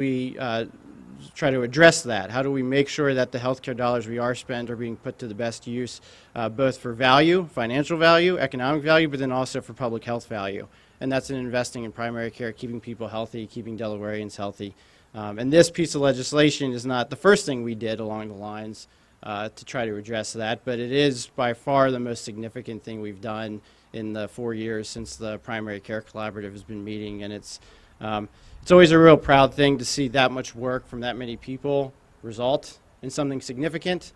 we try to address that? How do we make sure that the healthcare dollars we are spent are being put to the best use, both for value, financial value, economic value, but then also for public health value? And that's in investing in primary care, keeping people healthy, keeping Delawareans healthy. And this piece of legislation is not the first thing we did along the lines to try to address that, but it is by far the most significant thing we've done in the 4 years since the Primary Care Collaborative has been meeting. And it's always a real proud thing to see that much work from that many people result in something significant.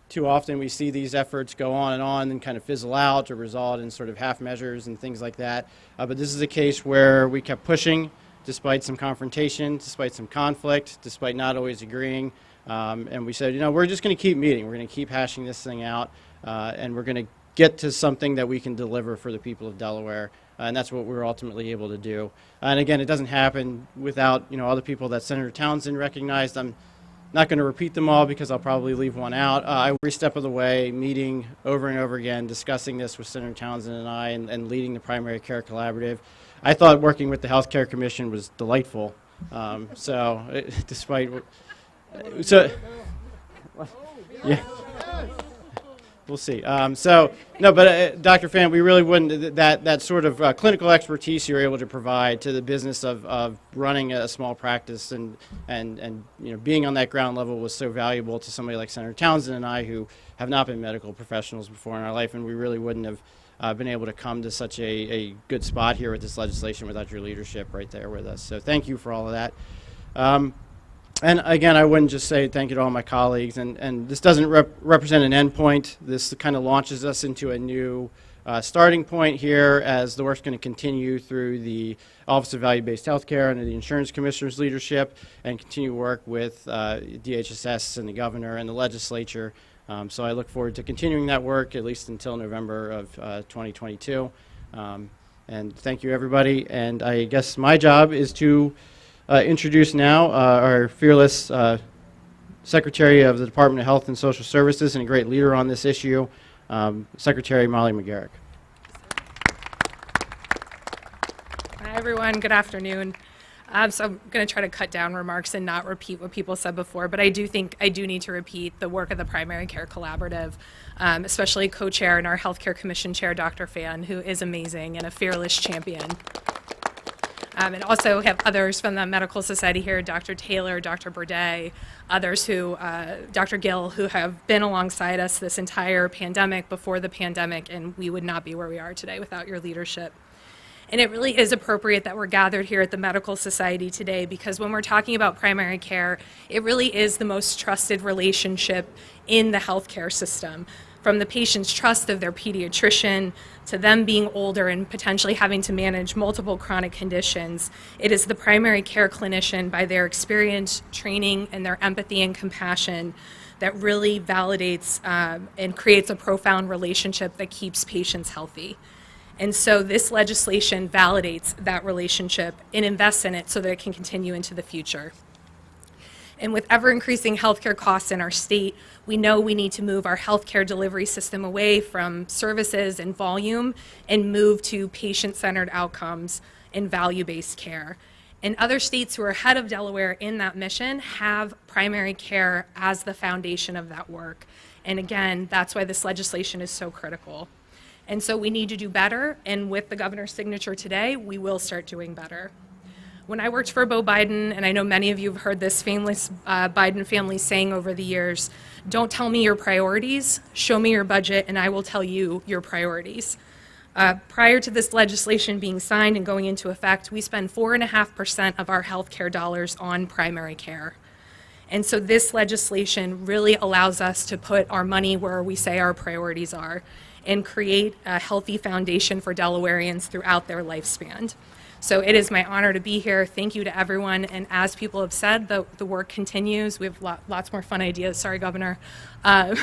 Too often we see these efforts go on and kind of fizzle out or result in sort of half measures and things like that. But this is a case where we kept pushing despite some confrontation, despite some conflict, despite not always agreeing. And we said, we're just going to keep meeting. We're going to keep hashing this thing out, and we're going to get to something that we can deliver for the people of Delaware. And that's what we're ultimately able to do. And again, it doesn't happen without other people that Senator Townsend recognized. I'm not going to repeat them all because I'll probably leave one out. Every step of the way, meeting over and over again, discussing this with Senator Townsend and I, and leading the Primary Care Collaborative. I thought working with the Health Care Commission was delightful. Yeah. We'll see. Dr. Fan, we really wouldn't, that sort of clinical expertise you're able to provide to the business of running a small practice and being on that ground level was so valuable to somebody like Senator Townsend and I, who have not been medical professionals before in our life, and we really wouldn't have been able to come to such a good spot here with this legislation without your leadership right there with us. So thank you for all of that. And again, I wouldn't just say thank you to all my colleagues, and this doesn't represent an end point. This kind of launches us into a new starting point here as the work's going to continue through the Office of Value-Based Healthcare under the Insurance Commissioner's leadership, and continue work with DHSS and the governor and the legislature. So I look forward to continuing that work at least until November of 2022. And thank you, everybody. And I guess my job is to introduce now our fearless Secretary of the Department of Health and Social Services and a great leader on this issue, Secretary Molly McGarrick. Hi, everyone. Good afternoon. So I'm going to try to cut down remarks and not repeat what people said before, but I do think I do need to repeat the work of the Primary Care Collaborative, especially co-chair and our Healthcare Commission Chair, Dr. Fan, who is amazing and a fearless champion. And also have others from the Medical Society here, Dr. Taylor, Dr. Burdett, others who, Dr. Gill, who have been alongside us this entire pandemic, before the pandemic, and we would not be where we are today without your leadership. And it really is appropriate that we're gathered here at the Medical Society today, because when we're talking about primary care, it really is the most trusted relationship in the healthcare system. From the patient's trust of their pediatrician to them being older and potentially having to manage multiple chronic conditions, it is the primary care clinician, by their experience, training, and their empathy and compassion, that really validates and creates a profound relationship that keeps patients healthy. And so this legislation validates that relationship and invests in it so that it can continue into the future. And with ever-increasing healthcare costs in our state, we know we need to move our healthcare delivery system away from services and volume and move to patient-centered outcomes and value-based care. And other states who are ahead of Delaware in that mission have primary care as the foundation of that work. And again, that's why this legislation is so critical. And so we need to do better, and with the governor's signature today, we will start doing better. When I worked for Beau Biden, and I know many of you have heard this famous Biden family saying over the years, don't tell me your priorities, show me your budget, and I will tell you your priorities. Prior to this legislation being signed and going into effect, we spend 4.5% of our healthcare dollars on primary care. And so this legislation really allows us to put our money where we say our priorities are and create a healthy foundation for Delawareans throughout their lifespan. So it is my honor to be here. Thank you to everyone. And as people have said, the work continues. We have lots more fun ideas. Sorry, Governor. And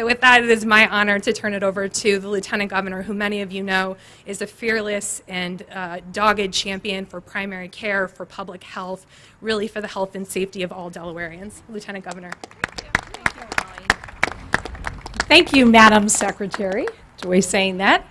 with that, it is my honor to turn it over to the Lieutenant Governor, who many of you know is a fearless and dogged champion for primary care, for public health, really for the health and safety of all Delawareans. Lieutenant Governor. Thank you, Madam Secretary. Joy saying that.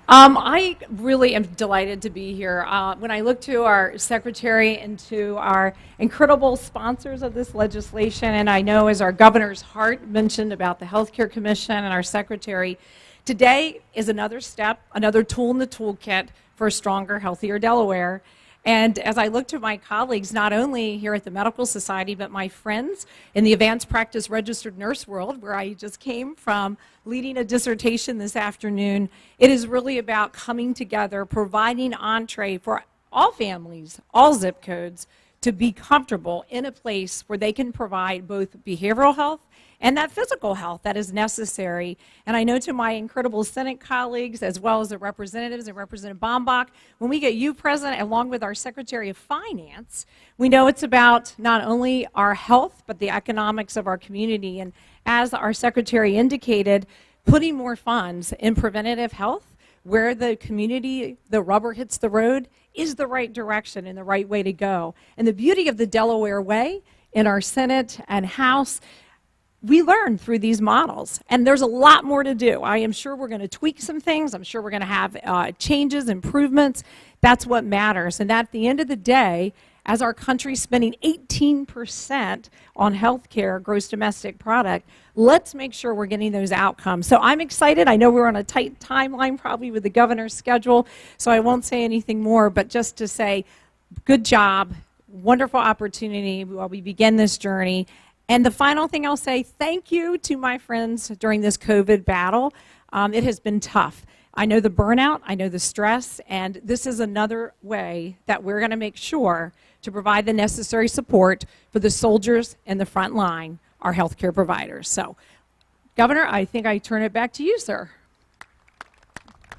I really am delighted to be here. When I look to our secretary and to our incredible sponsors of this legislation, and I know as our governor's heart mentioned about the Healthcare Commission and our secretary, today is another step, another tool in the toolkit for a stronger, healthier Delaware. And as I look to my colleagues, not only here at the Medical Society, but my friends in the advanced practice registered nurse world, where I just came from leading a dissertation this afternoon, it is really about coming together, providing entree for all families, all zip codes, to be comfortable in a place where they can provide both behavioral health and that physical health that is necessary. And I know to my incredible Senate colleagues, as well as the representatives and Representative Bombach, when we get you present along with our Secretary of Finance, we know it's about not only our health, but the economics of our community. And as our Secretary indicated, putting more funds in preventative health, where the community, the rubber hits the road, is the right direction and the right way to go. And the beauty of the Delaware way in our Senate and House, we learn through these models, and there's a lot more to do. I am sure we're going to tweak some things. I'm sure we're going to have changes, improvements. That's what matters. And at the end of the day, as our country's spending 18% on health care, gross domestic product, let's make sure we're getting those outcomes. So I'm excited. I know we're on a tight timeline probably with the governor's schedule, so I won't say anything more, but just to say, good job, wonderful opportunity while we begin this journey. And the final thing I'll say, thank you to my friends during this COVID battle. It has been tough. I know the burnout, I know the stress, and this is another way that we're going to make sure to provide the necessary support for the soldiers in the front line, our healthcare providers. So, Governor, I think I turn it back to you, sir.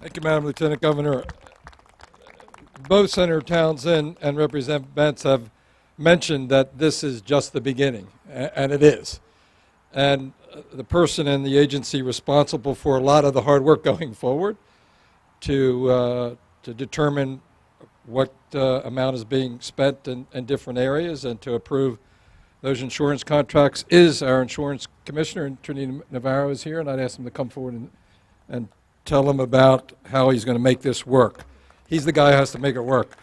Thank you, Madam Lieutenant Governor. Both Senator Townsend and Representative Bentz have mentioned that this is just the beginning, and it is. And the person in the agency responsible for a lot of the hard work going forward to determine what amount is being spent in different areas and to approve those insurance contracts is our insurance commissioner, and Trinity Navarro is here, and I'd ask him to come forward and tell him about how he's going to make this work. He's the guy who has to make it work.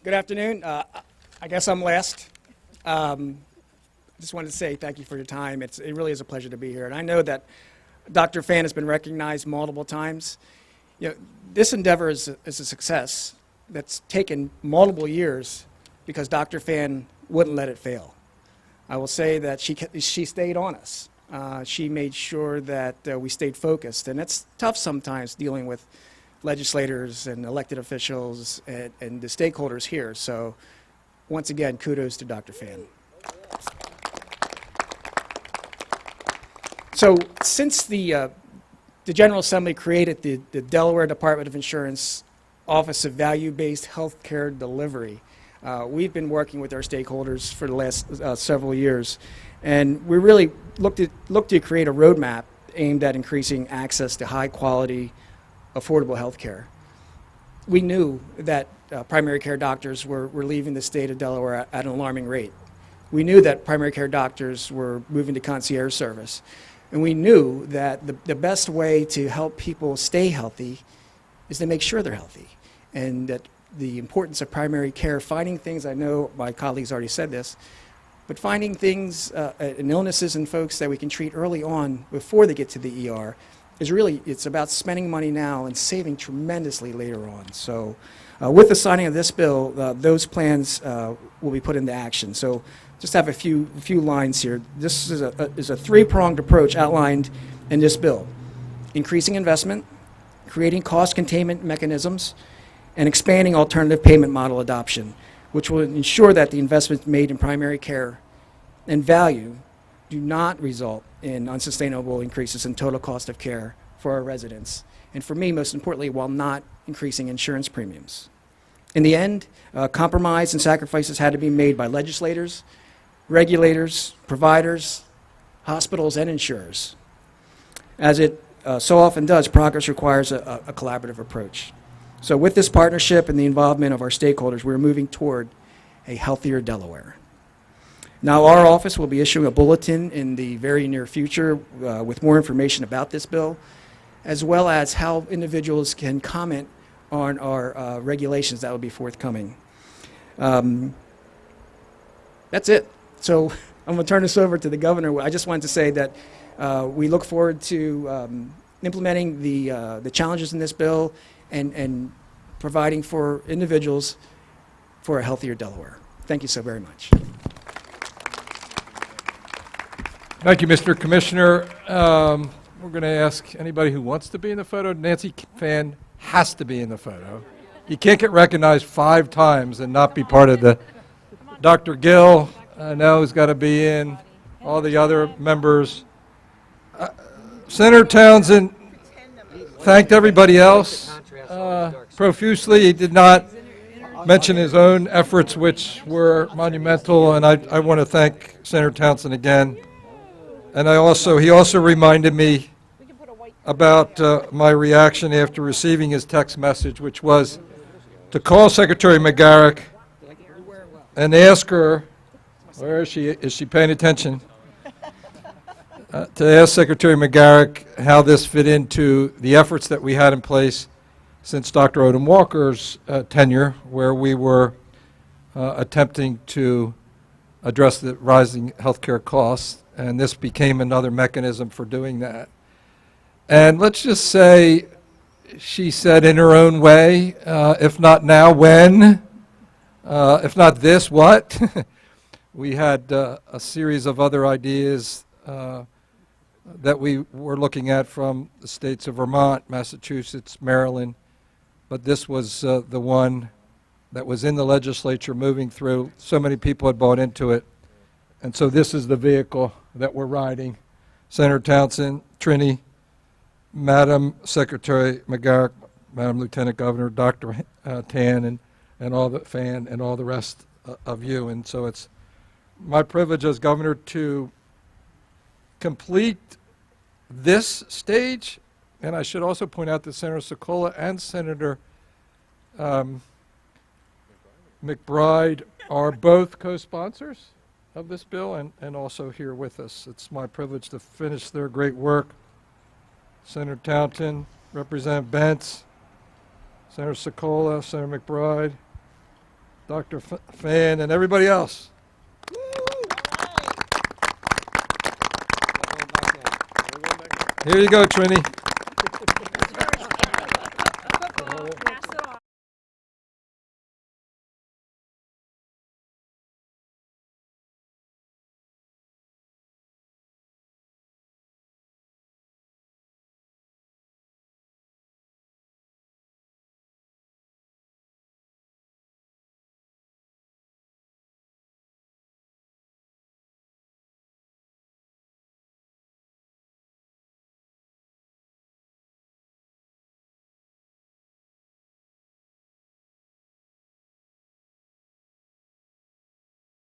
Good afternoon. I guess I'm last. Just wanted to say thank you for your time. It really is a pleasure to be here. And I know that Dr. Fan has been recognized multiple times. You know, this endeavor is a success that's taken multiple years because Dr. Fan wouldn't let it fail. I will say that she stayed on us. She made sure that we stayed focused. And it's tough sometimes dealing with legislators and elected officials and the stakeholders here. So once again, kudos to Dr. Fan. So since the General Assembly created the Delaware Department of Insurance Office of Value-Based Healthcare Delivery, we've been working with our stakeholders for the last several years. And we really looked to create a roadmap aimed at increasing access to high-quality, affordable health care. We knew that primary care doctors were leaving the state of Delaware at an alarming rate. We knew that primary care doctors were moving to concierge service. And we knew that the best way to help people stay healthy is to make sure they're healthy. And that the importance of primary care, finding things, I know my colleagues already said this, but finding things and illnesses in folks that we can treat early on before they get to the ER is really, it's about spending money now and saving tremendously later on. So with the signing of this bill, those plans will be put into action. So just have a few lines here. This is a three-pronged approach outlined in this bill: increasing investment, creating cost containment mechanisms, and expanding alternative payment model adoption, which will ensure that the investments made in primary care and value do not result in unsustainable increases in total cost of care for our residents. And for me, most importantly, while not increasing insurance premiums. In the end, compromise and sacrifices had to be made by legislators, regulators, providers, hospitals, and insurers. As it so often does, progress requires a collaborative approach. So with this partnership and the involvement of our stakeholders, we're moving toward a healthier Delaware. Now, our office will be issuing a bulletin in the very near future with more information about this bill, as well as how individuals can comment on our regulations that will be forthcoming. That's it. So I'm going to turn this over to the governor. I just wanted to say that we look forward to implementing the challenges in this bill and providing for individuals for a healthier Delaware. Thank you so very much. Thank you, Mr. Commissioner. We're going to ask anybody who wants to be in the photo. Nancy Fan has to be in the photo. You can't get recognized 5 times and not be part of the... Dr. Gill, I know, has got to be in. All the other members. Senator Townsend thanked everybody else profusely. He did not mention his own efforts, which were monumental, and I want to thank Senator Townsend again. And he also reminded me about my reaction after receiving his text message, which was to call Secretary McGarrick and ask her, where is she paying attention? To ask Secretary McGarrick how this fit into the efforts that we had in place since Dr. Odom Walker's tenure, where we were attempting to address the rising healthcare costs, and this became another mechanism for doing that. And let's just say she said in her own way, if not now, when? If not this, what? We had a series of other ideas that we were looking at from the states of Vermont, Massachusetts, Maryland, but this was the one that was in the legislature moving through. So many people had bought into it, and so this is the vehicle that we're riding. Senator Townsend, Trini, Madam Secretary McGarrick, Madam Lieutenant Governor, Dr. Tan, and all the Fan, and all the rest of you. And so it's my privilege as governor to complete this stage. And I should also point out that Senator Sokola and Senator McBride are both co-sponsors of this bill and also here with us. It's my privilege to finish their great work. Senator Townsend, Representative Bentz, Senator Sokola, Senator McBride, Dr. Fan, and everybody else. Here you go, Trini.